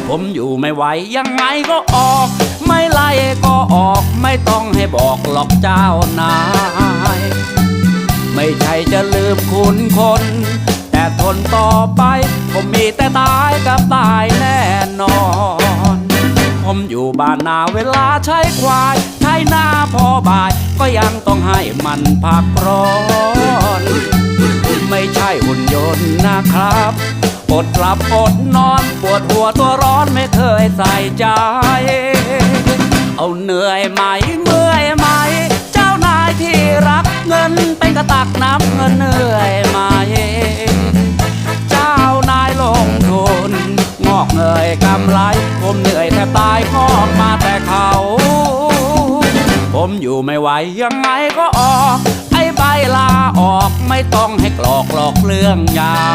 ผมอยู่ไม่ไหวยังไงก็ออกไม่ไล่ก็ออกไม่ต้องให้บอกหรอกเจ้านายไม่ใช่จะลืมคุณคนแต่ทนต่อไปผมมีแต่ตายกับตายแน่นอนผมอยู่บ้านนาเวลาใช้ควายใช้หน้าพอบ่ายก็ยังต้องให้มันพักร้อนไม่ใช่หุ่นยนต์นะครับอดหลับอดนอนปวดหัวตัวร้อนไม่เคยใส่ใจเอาเหนื่อยไหมเมื่อยไหมเจ้านายที่รักเงินเป็นกระตักน้ำเงินเหนื่อยไหมเจ้านายลงทุนงอกเงยกำไรผมเหนื่อยแทบตายงอกมาแต่เขาผมอยู่ไม่ไหวยังไงก็ออกไอ้ใบลาออกไม่ต้องให้กรอกหลอกเรื่องยา